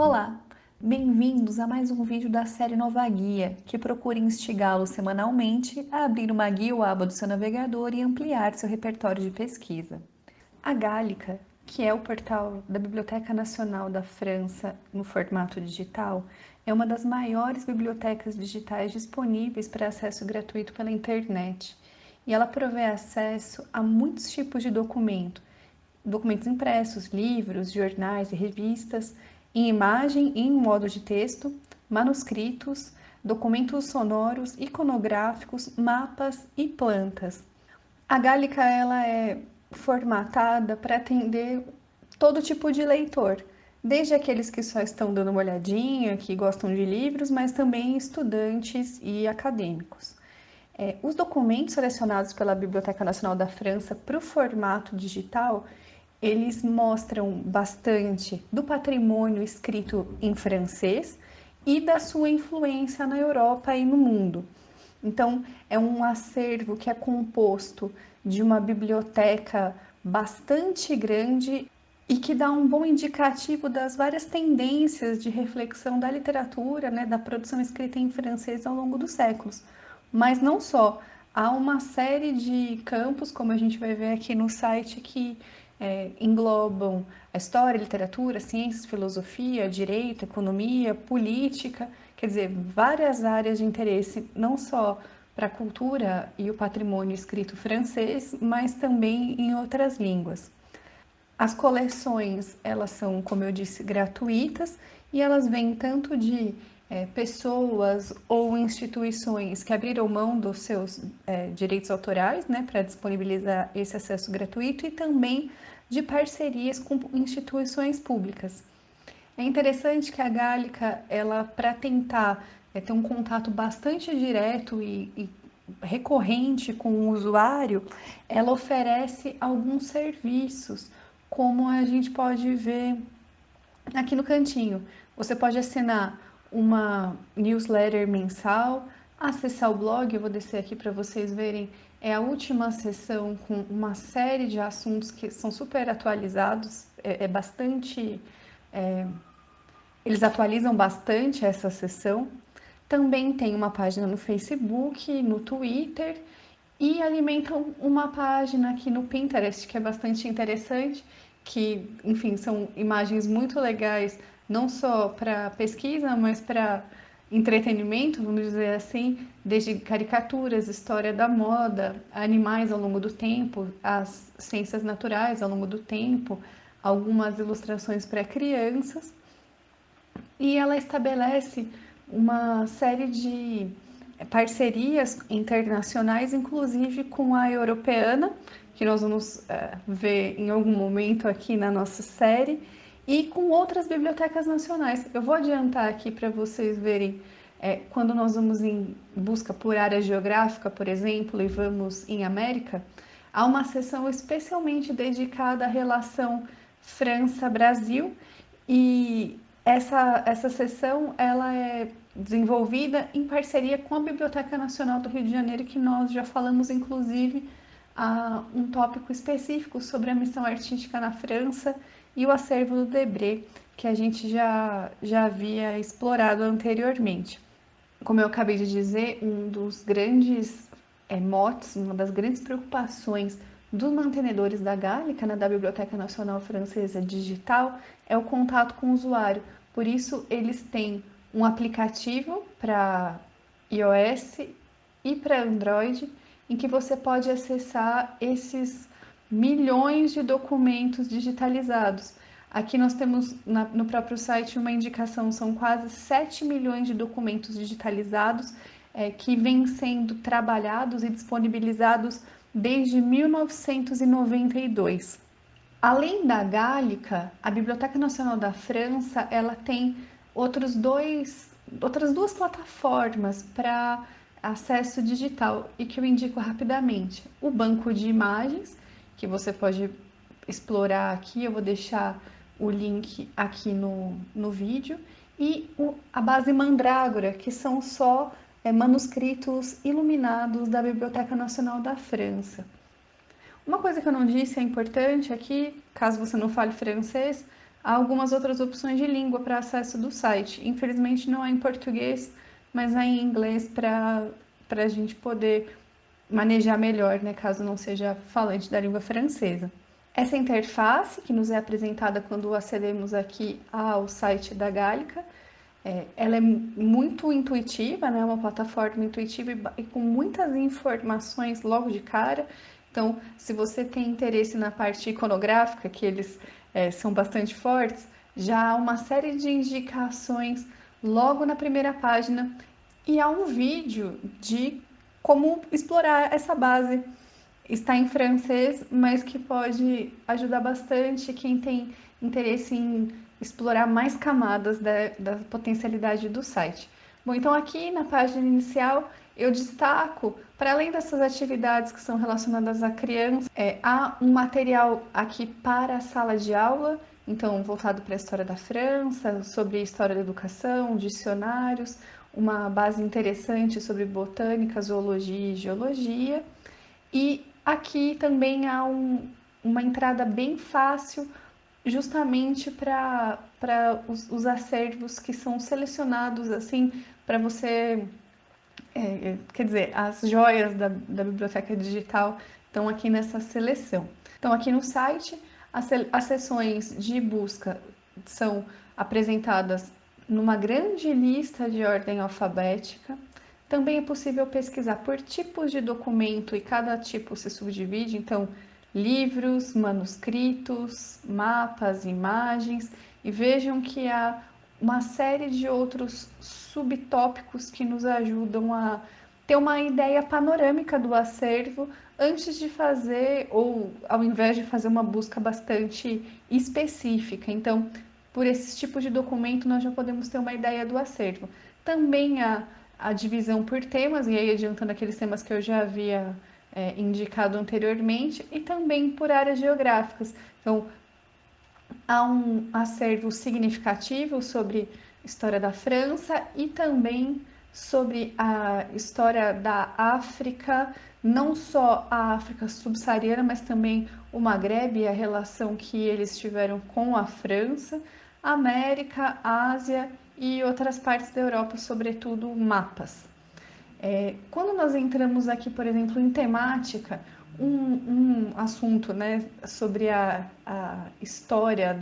Olá, bem-vindos a mais um vídeo da série Nova Guia, que procura instigá-lo semanalmente a abrir uma guia ou aba do seu navegador e ampliar seu repertório de pesquisa. A Gálica, que é o portal da Biblioteca Nacional da França no formato digital, é uma das maiores bibliotecas digitais disponíveis para acesso gratuito pela internet. E ela provê acesso a muitos tipos de documentos impressos, livros, jornais e revistas, em imagem e em modo de texto, manuscritos, documentos sonoros, iconográficos, mapas e plantas. A Gálica ela é formatada para atender todo tipo de leitor, desde aqueles que só estão dando uma olhadinha, que gostam de livros, mas também estudantes e acadêmicos. Os documentos selecionados pela Biblioteca Nacional da França para o formato digital, eles mostram bastante do patrimônio escrito em francês e da sua influência na Europa e no mundo. Então, é um acervo que é composto de uma biblioteca bastante grande e que dá um bom indicativo das várias tendências de reflexão da literatura, né, da produção escrita em francês ao longo dos séculos. Mas não só, há uma série de campos, como a gente vai ver aqui no site, que englobam a história, a literatura, ciências, filosofia, direito, economia, política, quer dizer, várias áreas de interesse, não só para a cultura e o patrimônio escrito francês, mas também em outras línguas. As coleções, elas são, como eu disse, gratuitas e elas vêm tanto de pessoas ou instituições que abriram mão dos seus direitos autorais, né, para disponibilizar esse acesso gratuito e também de parcerias com instituições públicas. É interessante que a Gálica, ela para tentar ter um contato bastante direto e recorrente com o usuário, ela oferece alguns serviços, como a gente pode ver aqui no cantinho. Você pode assinar uma newsletter mensal, acessar o blog, eu vou descer aqui para vocês verem, é a última sessão com uma série de assuntos que são super atualizados, bastante eles atualizam bastante essa sessão. Também tem uma página no Facebook, no Twitter e alimentam uma página aqui no Pinterest que é bastante interessante, que, enfim, são imagens muito legais, não só para pesquisa, mas para entretenimento, vamos dizer assim, desde caricaturas, história da moda, animais ao longo do tempo, as ciências naturais ao longo do tempo, algumas ilustrações para crianças e ela estabelece uma série de parcerias internacionais, inclusive com a Europeana, que nós vamos ver em algum momento aqui na nossa série, e com outras bibliotecas nacionais. Eu vou adiantar aqui para vocês verem quando nós vamos em busca por área geográfica, por exemplo, e vamos em América, há uma seção especialmente dedicada à relação França-Brasil e essa sessão ela é desenvolvida em parceria com a Biblioteca Nacional do Rio de Janeiro, que nós já falamos, inclusive, a um tópico específico sobre a missão artística na França e o acervo do Debré, que a gente já havia explorado anteriormente. Como eu acabei de dizer, um dos grandes motes, uma das grandes preocupações dos mantenedores da Gálica, né, da Biblioteca Nacional Francesa Digital, é o contato com o usuário. Por isso, eles têm um aplicativo para iOS e para Android, em que você pode acessar esses milhões de documentos digitalizados. Aqui nós temos no próprio site uma indicação, são quase 7 milhões de documentos digitalizados que vêm sendo trabalhados e disponibilizados desde 1992. Além da Gálica, a Biblioteca Nacional da França ela tem outras duas plataformas para acesso digital e que eu indico rapidamente. O banco de imagens, que você pode explorar aqui, eu vou deixar o link aqui no vídeo, e a base Mandrágora, que são só manuscritos iluminados da Biblioteca Nacional da França. Uma coisa que eu não disse é importante aqui, caso você não fale francês, Há algumas outras opções de língua para acesso do site. Infelizmente não há em português, mas há em inglês para a gente poder manejar melhor, né, caso não seja falante da língua francesa. Essa interface que nos é apresentada quando acedemos aqui ao site da Gálica, ela é muito intuitiva, né? Uma plataforma intuitiva e com muitas informações logo de cara. Então, se você tem interesse na parte iconográfica, que eles são bastante fortes, já há uma série de indicações logo na primeira página e há um vídeo de como explorar essa base. Está em francês, mas que pode ajudar bastante quem tem interesse em explorar mais camadas da potencialidade do site. Bom, então aqui na página inicial eu destaco, para além dessas atividades que são relacionadas à criança, há um material aqui para a sala de aula, então voltado para a história da França, sobre a história da educação, dicionários, uma base interessante sobre botânica, zoologia e geologia. E aqui também há uma entrada bem fácil, justamente para os acervos que são selecionados assim para você, quer dizer, as joias da biblioteca digital estão aqui nessa seleção. Então, aqui no site, as seções de busca são apresentadas numa grande lista de ordem alfabética. Também é possível pesquisar por tipos de documento e cada tipo se subdivide, então livros, manuscritos, mapas, imagens, e vejam que há uma série de outros subtópicos que nos ajudam a ter uma ideia panorâmica do acervo antes de fazer, ou ao invés de fazer uma busca bastante específica. Então, por esses tipos de documento, nós já podemos ter uma ideia do acervo. Também a divisão por temas, e aí adiantando aqueles temas que eu já havia indicado anteriormente, e também por áreas geográficas. Então, há um acervo significativo sobre história da França e também sobre a história da África, não só a África subsaariana, mas também o Maghreb e a relação que eles tiveram com a França, América, Ásia e outras partes da Europa, sobretudo mapas. Quando nós entramos aqui, por exemplo, em temática, um assunto, né, sobre a história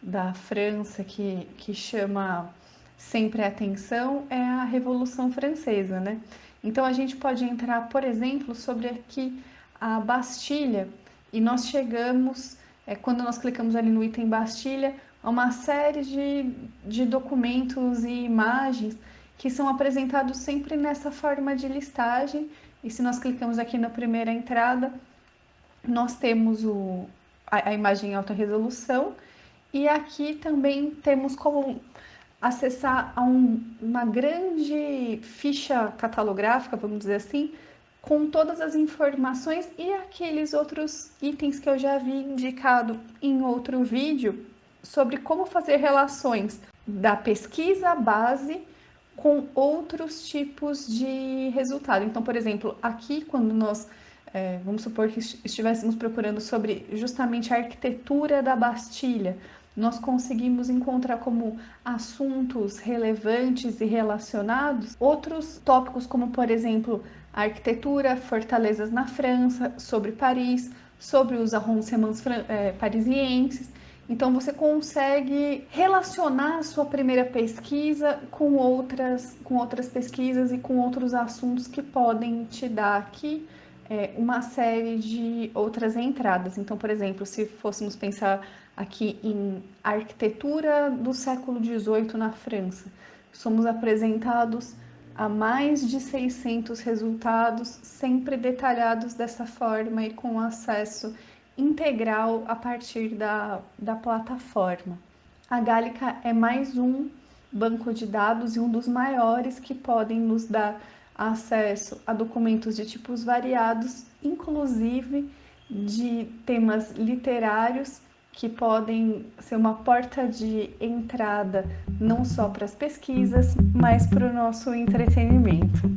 da França que chama sempre a atenção é a Revolução Francesa, né? Então a gente pode entrar, por exemplo, sobre aqui a Bastilha e nós chegamos, quando nós clicamos ali no item Bastilha, a uma série de documentos e imagens que são apresentados sempre nessa forma de listagem. E se nós clicamos aqui na primeira entrada, nós temos a imagem em alta resolução e aqui também temos como acessar a uma grande ficha catalográfica, vamos dizer assim, com todas as informações e aqueles outros itens que eu já havia indicado em outro vídeo sobre como fazer relações da pesquisa base com outros tipos de resultado. Então, por exemplo, aqui quando nós vamos supor que estivéssemos procurando sobre justamente a arquitetura da Bastilha, nós conseguimos encontrar como assuntos relevantes e relacionados outros tópicos, como por exemplo a arquitetura, fortalezas na França, sobre Paris, sobre os arrondissements parisienses. Então você consegue relacionar a sua primeira pesquisa com outras pesquisas e com outros assuntos que podem te dar aqui uma série de outras entradas. Então, por exemplo, se fôssemos pensar aqui em arquitetura do século XVIII na França, somos apresentados a mais de 600 resultados, sempre detalhados dessa forma e com acesso integral a partir da plataforma. A Gálica é mais um banco de dados e um dos maiores que podem nos dar acesso a documentos de tipos variados, inclusive de temas literários que podem ser uma porta de entrada não só para as pesquisas, mas para o nosso entretenimento.